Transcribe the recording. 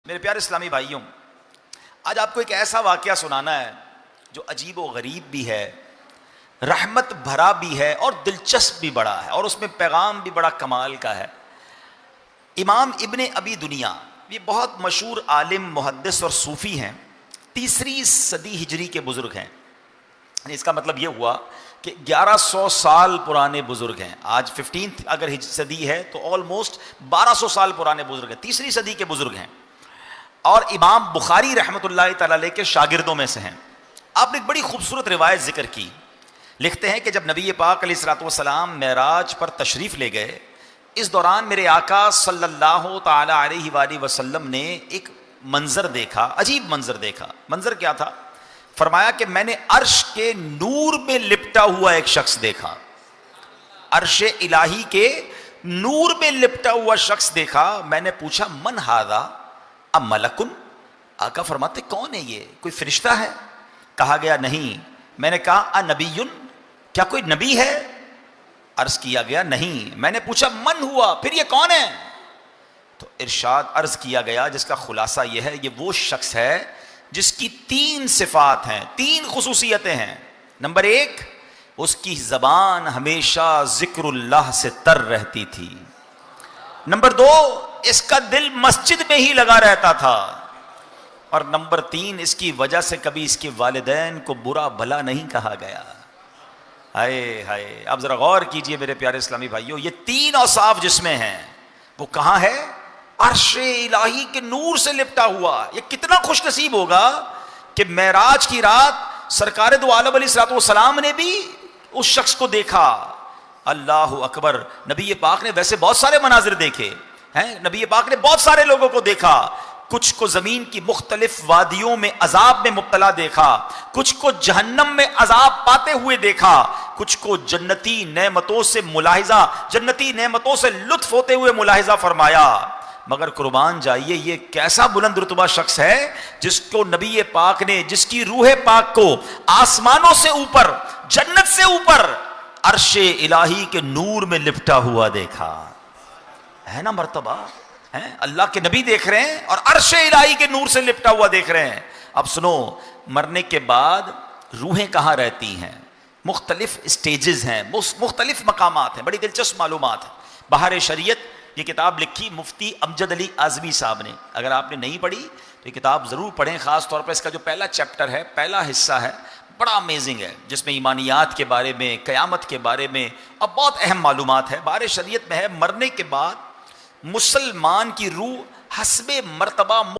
میرے پیارے اسلامی بھائیوں، آج آپ کو ایک ایسا واقعہ سنانا ہے جو عجیب و غریب بھی ہے، رحمت بھرا بھی ہے اور دلچسپ بھی بڑا ہے، اور اس میں پیغام بھی بڑا کمال کا ہے۔ امام ابن ابی دنیا یہ بہت مشہور عالم، محدث اور صوفی ہیں، 3 صدی ہجری کے بزرگ ہیں۔ اس کا مطلب یہ ہوا کہ 1100 سال پرانے بزرگ ہیں۔ آج 15 اگر صدی ہے تو آلموسٹ 1200 سال پرانے بزرگ ہیں، 3 صدی کے بزرگ ہیں، اور امام بخاری رحمۃ اللہ تعالی علیہ کے شاگردوں میں سے ہیں۔ آپ نے ایک بڑی خوبصورت روایت ذکر کی، لکھتے ہیں کہ جب نبی پاک علیہ الصلوۃ والسلام معراج پر تشریف لے گئے، اس دوران میرے آقا صلی اللہ تعالی علیہ وآلہ وسلم نے ایک منظر دیکھا، عجیب منظر دیکھا۔ منظر کیا تھا؟ فرمایا کہ میں نے عرش کے نور میں لپٹا ہوا ایک شخص دیکھا، عرش الہی کے نور میں لپٹا ہوا شخص دیکھا۔ میں نے پوچھا من ھذا ام ملکن؟ آقا فرماتے کون ہے یہ، کوئی فرشتہ ہے؟ کہا گیا نہیں۔ میں نے کہا انبیٌ، کیا کوئی نبی ہے؟ عرض کیا گیا نہیں۔ میں نے پوچھا من ہوا، پھر یہ کون ہے؟ تو ارشاد عرض کیا گیا جس کا خلاصہ یہ ہے، یہ وہ شخص ہے جس کی 3 صفات ہیں، 3 خصوصیتیں ہیں۔ نمبر 1، اس کی زبان ہمیشہ ذکر اللہ سے تر رہتی تھی۔ نمبر 2، اس کا دل مسجد میں ہی لگا رہتا تھا۔ اور نمبر 3، اس کی وجہ سے کبھی اس کے والدین کو برا بھلا نہیں کہا گیا۔ ہائے ہائے، اب ذرا غور کیجئے میرے پیارے اسلامی بھائیوں، یہ 3 اوصاف جس میں ہیں وہ کہاں ہے؟ عرش الہی کے نور سے لپٹا ہوا۔ یہ کتنا خوش نصیب ہوگا کہ معراج کی رات سرکار دو عالم علیہ الصلوۃ والسلام نے بھی اس شخص کو دیکھا۔ اللہ اکبر۔ نبی پاک نے ویسے بہت سارے مناظر دیکھے ہیں، نبی پاک نے بہت سارے لوگوں کو دیکھا، کچھ کو زمین کی مختلف وادیوں میں عذاب میں مبتلا دیکھا، کچھ کو جہنم میں عذاب پاتے ہوئے دیکھا، کچھ کو جنتی نعمتوں سے ملاحظہ، جنتی نعمتوں سے لطف ہوتے ہوئے ملاحظہ فرمایا۔ مگر قربان جائیے، یہ کیسا بلند رتبہ شخص ہے جس کو نبی پاک نے، جس کی روح پاک کو آسمانوں سے اوپر، جنت سے اوپر عرش الہی کے نور میں لپٹا ہوا دیکھا ہے نا مرتبہ ہے؟ اللہ کے نبی دیکھ رہے ہیں اور عرش الہی کے نور سے لپٹا ہوا دیکھ رہے ہیں۔ اب سنو، مرنے کے بعد روحیں کہاں رہتی ہیں؟ مختلف سٹیجز ہیں، مختلف مقامات ہیں، بڑی دلچسپ معلومات ہیں۔ بہار شریعت یہ کتاب لکھی مفتی امجد علی اعظمی صاحب نے، اگر آپ نے نہیں پڑھی تو یہ کتاب ضرور پڑھیں، خاص طور پر اس کا جو پہلا چیپٹر ہے، پہلا حصہ ہے، بڑا امیزنگ ہے، جس میں ایمانیات کے بارے میں، قیامت کے بارے میں اور بہت اہم معلومات ہے۔ بہار شریعت میں ہے مرنے کے بعد مسلمان کی روح حسب مرتبہ